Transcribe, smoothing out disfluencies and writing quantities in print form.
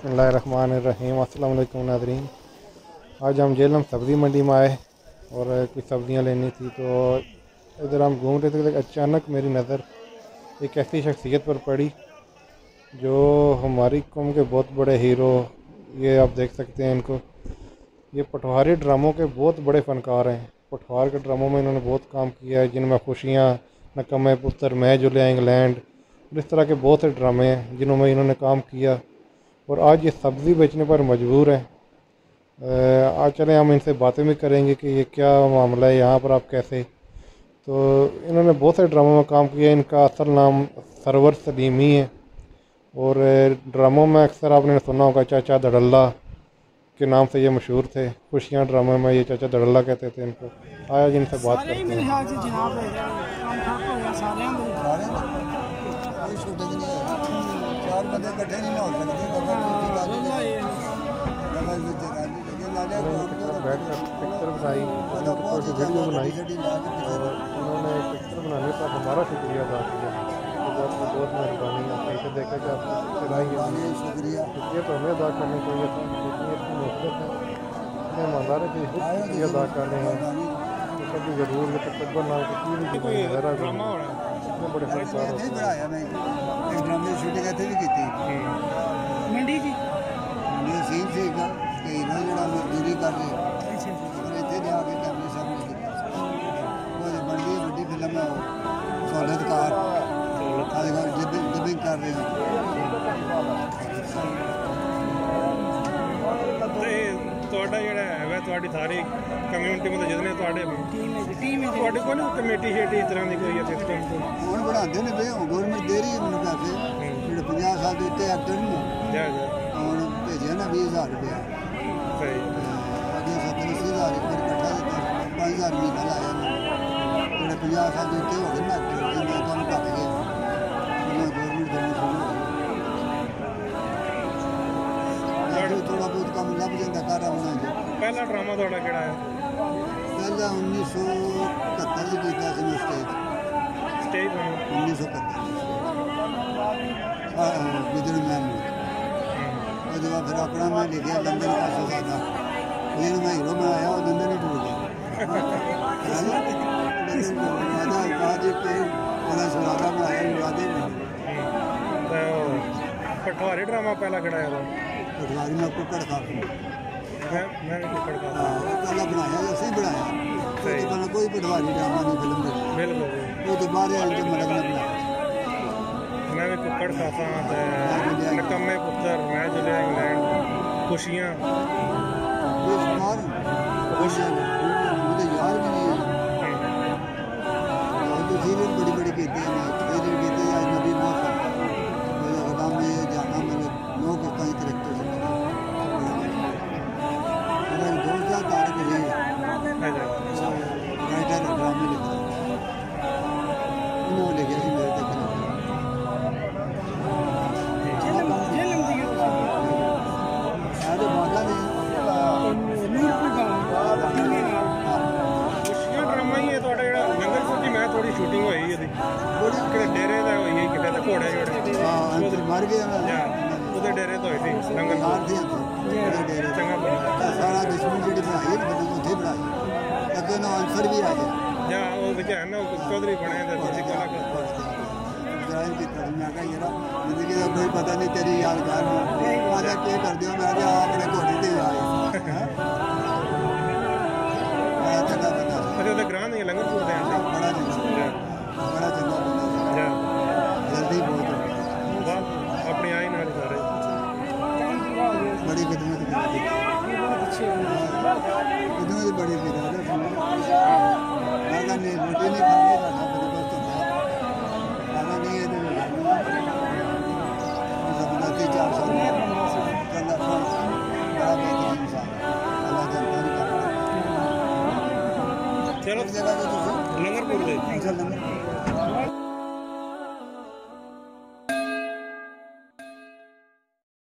बिस्मिल्लाहिर्रहमानिर्रहीम। अस्सलाम वालेकुम नाज़रीन। आज हम जेलम सब्ज़ी मंडी में आए और कुछ सब्ज़ियाँ लेनी थी, तो इधर हम घूम रहे थे तो अचानक मेरी नज़र एक ऐसी शख्सियत पर पड़ी जो हमारी कौम के बहुत बड़े हीरो, ये आप देख सकते हैं इनको। ये पटवारी ड्रामों के बहुत बड़े फ़नकार हैं। पटवार के ड्रामों में इन्होंने बहुत काम किया है, जिनमें खुशियाँ, नकम्मे पुत्र, मैं जुलिया इंग्लैंड और इस तरह के बहुत से ड्रामे हैं जिनमें इन्होंने काम किया और आज ये सब्ज़ी बेचने पर मजबूर हैं। आज चलें हम इनसे बातें भी करेंगे कि ये क्या मामला है, यहाँ पर आप कैसे। तो इन्होंने बहुत से ड्रामों में काम किया। इनका असल नाम सरवर सलीमी है और ड्रामों में अक्सर आपने सुना होगा चाचा धड़ल्ला के नाम से ये मशहूर थे। खुशियाँ ड्रामे में ये चाचा धड़ल्ला कहते थे इनको। आज इनसे बात करते हैं। बैठ कर पिक्चर बनाई, वीडियो बनाई और उन्होंने पिक्चर बनाने पर हमारा शुक्रिया अदा किया। बहुत बहुत मेहरबानी। आप ऐसे देखा कि आपकी पिक्चर आई है, शुक्रिया तो हमें अदा करने चाहिए था, लेकिन इतनी मोहब्बत है, इतने ईमानदार है कि खुद शुक्रिया अदा कर रहे हैं। तो कभी ज़रूर ये तकबर ना कि पूरी जिंदगी मेरा इतने बड़े फनकार मजदूरी कर रहे इतने जाके कैमरे सामने बन गई बड़ी फिल्म है सहूलतकार डबिंग कर रहे हैं। ਤੁਹਾਡੀ ਸਾਰੀ ਕਮਿਊਨਿਟੀ ਮਤਲਬ ਜਿਤਨੇ ਤੁਹਾਡੇ ਟੀਮ ਤੁਹਾਡੇ ਕੋਲ ਕਮੇਟੀ ਸ਼ੇਟੀ ਇਸ ਤਰ੍ਹਾਂ ਦੀ ਕੋਈ ਹੈ ਸਿਸਟਮ ਤੋਂ ਹੁਣ ਬਣਾਉਂਦੇ ਨੇ ਬਈ ਗਵਰਨਮੈਂਟ ਦੇ ਰਹੀ ਹੈ ਮੈਨੂੰ ਪੈਸੇ ਜਿਹੜੇ 50 ਸਾਲ ਦੇ ਉੱਤੇ ਐਕਟਰ ਨੇ ਹੁਣ ਭੇਜਿਆ ਨਾ 20,000 ਰੁਪਇਆ ਸਹੀ ਅੱਗੇ 70,000 ਰੁਪਇਆ ਇਕੱਠਾ ਦਿੱਤਾ 5,000 ਮਹੀਨਾ ਲਾਇਆ ਜਿਹੜੇ 50 ਸਾਲ ਦੇ ਉੱਤੇ ਹੋ ਗਏ ਨਾ ਐਕਟਰ ਇਹਨਾਂ ਕੰਮ ਘੱਟ ਗਏ ਉਹਨਾਂ ਗਵਰਨਮੈਂਟ ਦੇਣੀ ਸ਼ੁਰੂ थोड़ा बहुत कम लग जाता कर होना जो पहला ड्रामा थोड़ा केड़ा है पहला 1971 में किया था स्टेज 1971 बिजलीमैन और जब फिर अपना मैं लिखा लंदन का सुसादा फिर मैं हीरो में आया और लंदन ही भूल गया आज बड़ा सुसादा में आया मुरादे में पटवारी ड्रामा पहला केड़ा है पटवारी में कुकड़ खा मैं कुकड़ खा पहला बनाया ऐसे ही बनाया तो कोई पटवारी ड्रामा नहीं फिल्म में बिल्कुल वो तो बाहर आए तो मरद ने बनाया मैं भी कुकड़ खाता नकम्मे पुत्र मैं जुलिया इंग्लैंड खुशियाँ मुझे याद भी नहीं है तो सीरियल बड़ी बड़ी कहते हैं सीरियल कहते हैं आज नबी मौसम में जाना मेरे नो के कई तरीके से मेरे दोस्त का तारक रही राइटर ड्रामे लिखा उन्होंने लिखे थे मेरे तक ड्रामा ही है जंगल फूकी मैं थोड़ी शूटिंग हुई डेरे का हुई कि घोड़े मर गया ਉਹਦੇ ਡੇਰੇ ਤੋਂ ਹੋਈ ਸੀ ਲੰਗਰ ਡੇਰੇ ਚੰਗਾ ਸਾਰਾ ਦੁਸ਼ਮਣ ਜਿਹੜੀ ਬਣਾਈ ਉੱਥੇ ਬਣਾਈ ਅੱਗੇ ਨਾ ਆਨਸਰ ਵੀ ਆ ਗਿਆ ਜਾਂ ਉਹ ਵਿੱਚ ਹੈ ਨਾ ਚੌਧਰੀ ਬਣਿਆ ਤੇ ਤੁਸੀਂ ਕਲਾ ਜਾਇਨ ਕੀਤਾ ਮੈਂ ਕਿਹਾ ਯਾਰ ਜ਼ਿੰਦਗੀ ਦਾ ਕੋਈ ਪਤਾ ਨਹੀਂ ਤੇਰੀ ਯਾਦਗਾਰ ਨੂੰ ਆਜਾ ਕੀ ਕਰਦੇ ਹੋ ਮੈਂ ਕਿਹਾ ਆਪਣੇ ਘੋੜੇ ਤੇ ਆਏ ਚੰਗਾ ਬੰਦਾ ਅਰੇ ਉਹਦੇ ਗ੍ਰਾਂ ਨਹੀਂ ਲੰਗਰਪੁਰ ਦੇ ਆਂਦੇ ਬੜਾ ਚੰਗਾ ਬੰਦਾ ਜਲਦੀ ਬਹੁਤ अपनी आई ना सारे बड़ी खिदमत की बड़ी नहीं रोटी नहीं खाने का खाना नहीं है तो 4 साल बड़ा बेहतरीन इंसान अल्लाह जानकारी चलो लंगरपुर